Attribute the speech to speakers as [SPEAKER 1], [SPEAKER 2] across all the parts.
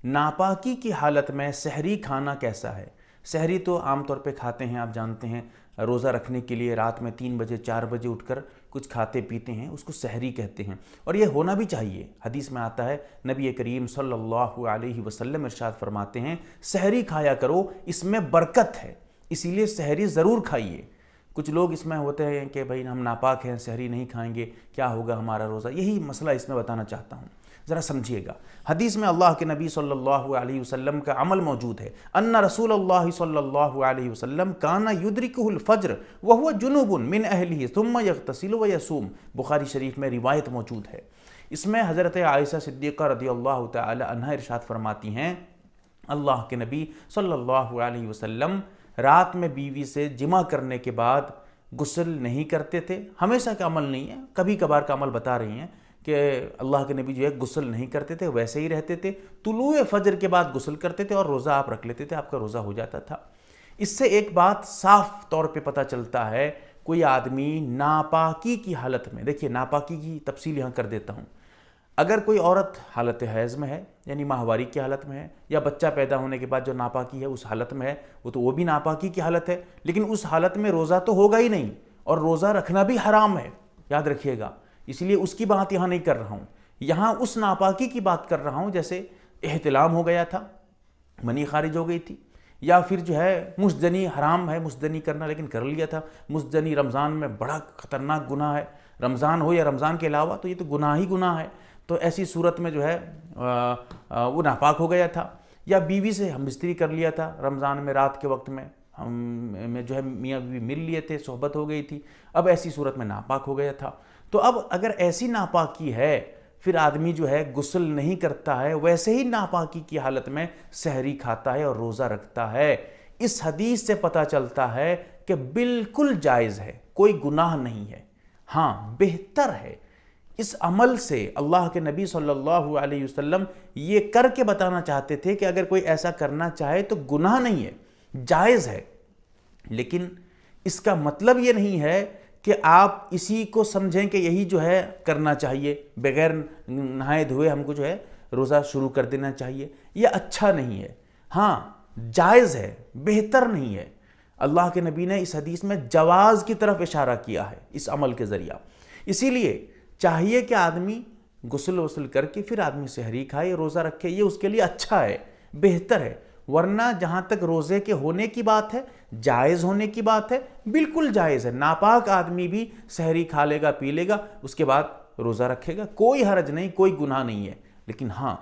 [SPEAKER 1] ناپاکی کی حالت میں سحری کھانا کیسا ہے؟ سحری تو عام طور پہ کھاتے ہیں، آپ جانتے ہیں، روزہ رکھنے کے لیے رات میں 3 بجے 4 بجے اٹھ کر کچھ کھاتے پیتے ہیں، اس کو سحری کہتے ہیں، اور یہ ہونا بھی چاہیے۔ حدیث میں آتا ہے، نبی کریم صلی اللہ علیہ وسلم ارشاد فرماتے ہیں، سحری کھایا کرو، اس میں برکت ہے، اسی لیے سحری ضرور کھائیے۔ کچھ لوگ اس میں ہوتے ہیں کہ بھائی ہم ناپاک ہیں، سحری نہیں کھائیں گے، کیا ہوگا ہمارا روزہ؟ یہی مسئلہ اس میں بتانا چاہتا ہوں، ذرا سمجھیے گا۔ حدیث میں اللہ کے نبی صلی اللہ علیہ وسلم کا عمل موجود ہے، ان رسول اللہ صلی اللہ علیہ وسلم کان یدرکہ الفجر وہو جنوب من اہلہ ثم یغتسل ویصوم، بخاری شریف میں روایت موجود ہے۔ اس میں حضرت عائشہ صدیقہ رضی اللہ تعالی عنہا ارشاد فرماتی ہیں، اللہ کے نبی صلی اللہ علیہ وسلم رات میں بیوی سے جمع کرنے کے بعد غسل نہیں کرتے تھے۔ ہمیشہ کا عمل نہیں ہے، کبھی کبھار کا عمل بتا رہی ہیں کہ اللہ کے نبی جو ہے غسل نہیں کرتے تھے، ویسے ہی رہتے تھے، طلوع فجر کے بعد غسل کرتے تھے اور روزہ آپ رکھ لیتے تھے، آپ کا روزہ ہو جاتا تھا۔ اس سے ایک بات صاف طور پہ پتہ چلتا ہے، کوئی آدمی ناپاکی کی حالت میں، دیکھیے ناپاکی کی تفصیل یہاں کر دیتا ہوں، اگر کوئی عورت حالت حیض میں ہے، یعنی ماہواری کی حالت میں ہے، یا بچہ پیدا ہونے کے بعد جو ناپاکی ہے اس حالت میں ہے، وہ بھی ناپاکی کی حالت ہے، لیکن اس حالت میں روزہ تو ہوگا ہی نہیں، اور روزہ رکھنا بھی حرام ہے، یاد رکھیے گا، اس لیے اس کی بات یہاں نہیں کر رہا ہوں، یہاں اس ناپاکی کی بات کر رہا ہوں جیسے احتلام ہو گیا تھا، منی خارج ہو گئی تھی، یا پھر جو ہے مزدنی، حرام ہے مزدنی کرنا لیکن کر لیا تھا، مزدنی رمضان میں بڑا خطرناک گناہ ہے، رمضان ہو یا رمضان کے علاوہ تو یہ تو گناہ ہی گناہ ہے، تو ایسی صورت میں جو ہے وہ ناپاک ہو گیا تھا، یا بیوی سے ہم بستری کر لیا تھا رمضان میں، رات کے وقت میں ہم جو ہے میاں بیوی مل لیے تھے، صحبت ہو گئی تھی، اب ایسی صورت میں ناپاک ہو گیا تھا۔ تو اب اگر ایسی ناپاکی ہے، پھر آدمی جو ہے غسل نہیں کرتا ہے، ویسے ہی ناپاکی کی حالت میں سحری کھاتا ہے اور روزہ رکھتا ہے، اس حدیث سے پتہ چلتا ہے کہ بالکل جائز ہے، کوئی گناہ نہیں ہے، ہاں بہتر ہے۔ اس عمل سے اللہ کے نبی صلی اللہ علیہ وسلم یہ کر کے بتانا چاہتے تھے کہ اگر کوئی ایسا کرنا چاہے تو گناہ نہیں ہے، جائز ہے، لیکن اس کا مطلب یہ نہیں ہے کہ آپ اسی کو سمجھیں کہ یہی جو ہے کرنا چاہیے، بغیر نہائے دھوئے ہم کو جو ہے روزہ شروع کر دینا چاہیے، یہ اچھا نہیں ہے، ہاں جائز ہے، بہتر نہیں ہے۔ اللہ کے نبی نے اس حدیث میں جواز کی طرف اشارہ کیا ہے اس عمل کے ذریعہ، اسی لیے چاہیے کہ آدمی غسل کر کے پھر آدمی سحری کھائے، روزہ رکھے، یہ اس کے لیے اچھا ہے، بہتر ہے، ورنہ جہاں تک روزے کے ہونے کی بات ہے، جائز ہونے کی بات ہے، بالکل جائز ہے، ناپاک آدمی بھی سحری کھا لے گا، پی لے گا، اس کے بعد روزہ رکھے گا، کوئی حرج نہیں، کوئی گناہ نہیں ہے، لیکن ہاں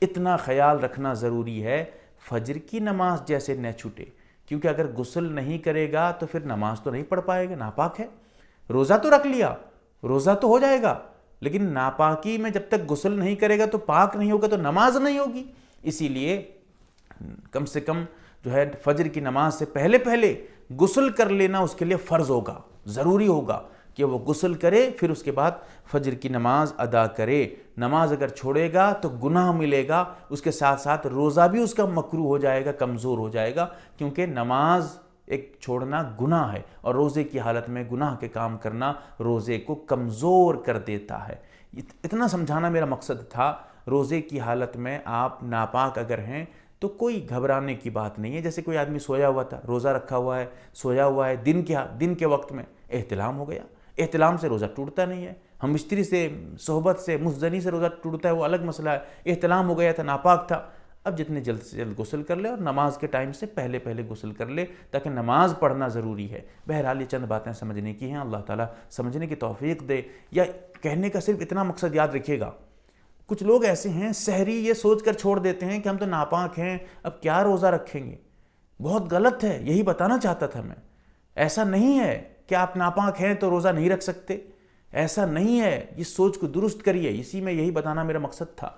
[SPEAKER 1] اتنا خیال رکھنا ضروری ہے فجر کی نماز جیسے نہ چھوٹے، کیونکہ اگر غسل نہیں کرے گا تو پھر نماز تو نہیں پڑھ پائے گا، ناپاک ہے، روزہ تو رکھ لیا، روزہ تو ہو جائے گا، لیکن ناپاکی میں جب تک غسل نہیں کرے گا تو پاک نہیں ہوگا تو نماز نہیں ہوگی، اسی لیے کم سے کم جو ہے فجر کی نماز سے پہلے غسل کر لینا اس کے لیے فرض ہوگا، ضروری ہوگا کہ وہ غسل کرے، پھر اس کے بعد فجر کی نماز ادا کرے۔ نماز اگر چھوڑے گا تو گناہ ملے گا، اس کے ساتھ ساتھ روزہ بھی اس کا مکروہ ہو جائے گا، کمزور ہو جائے گا، کیونکہ نماز ایک چھوڑنا گناہ ہے، اور روزے کی حالت میں گناہ کے کام کرنا روزے کو کمزور کر دیتا ہے۔ اتنا سمجھانا میرا مقصد تھا۔ روزے کی حالت میں آپ ناپاک اگر ہیں تو کوئی گھبرانے کی بات نہیں ہے، جیسے کوئی آدمی سویا ہوا تھا، روزہ رکھا ہوا ہے، سویا ہوا ہے، دن کے وقت میں احتلام ہو گیا، احتلام سے روزہ ٹوٹتا نہیں ہے، ہم مستری سے، صحبت سے، مزدنی سے روزہ ٹوٹتا ہے، وہ الگ مسئلہ ہے، احتلام ہو گیا تھا، ناپاک تھا، اب جتنے جلد سے جلد غسل کر لے، اور نماز کے ٹائم سے پہلے غسل کر لے، تاکہ نماز پڑھنا ضروری ہے۔ بہرحال یہ چند باتیں سمجھنے کی ہیں، اللہ تعالیٰ سمجھنے کی توفیق دے، یا کہنے کا صرف اتنا مقصد یاد رکھیے گا، کچھ لوگ ایسے ہیں سحری یہ سوچ کر چھوڑ دیتے ہیں کہ ہم تو ناپاک ہیں، اب کیا روزہ رکھیں گے، بہت غلط ہے، یہی بتانا چاہتا تھا میں، ایسا نہیں ہے کہ آپ ناپاک ہیں تو روزہ نہیں رکھ سکتے، ایسا نہیں ہے، اس سوچ کو درست کریے، اسی میں یہی بتانا میرا مقصد تھا۔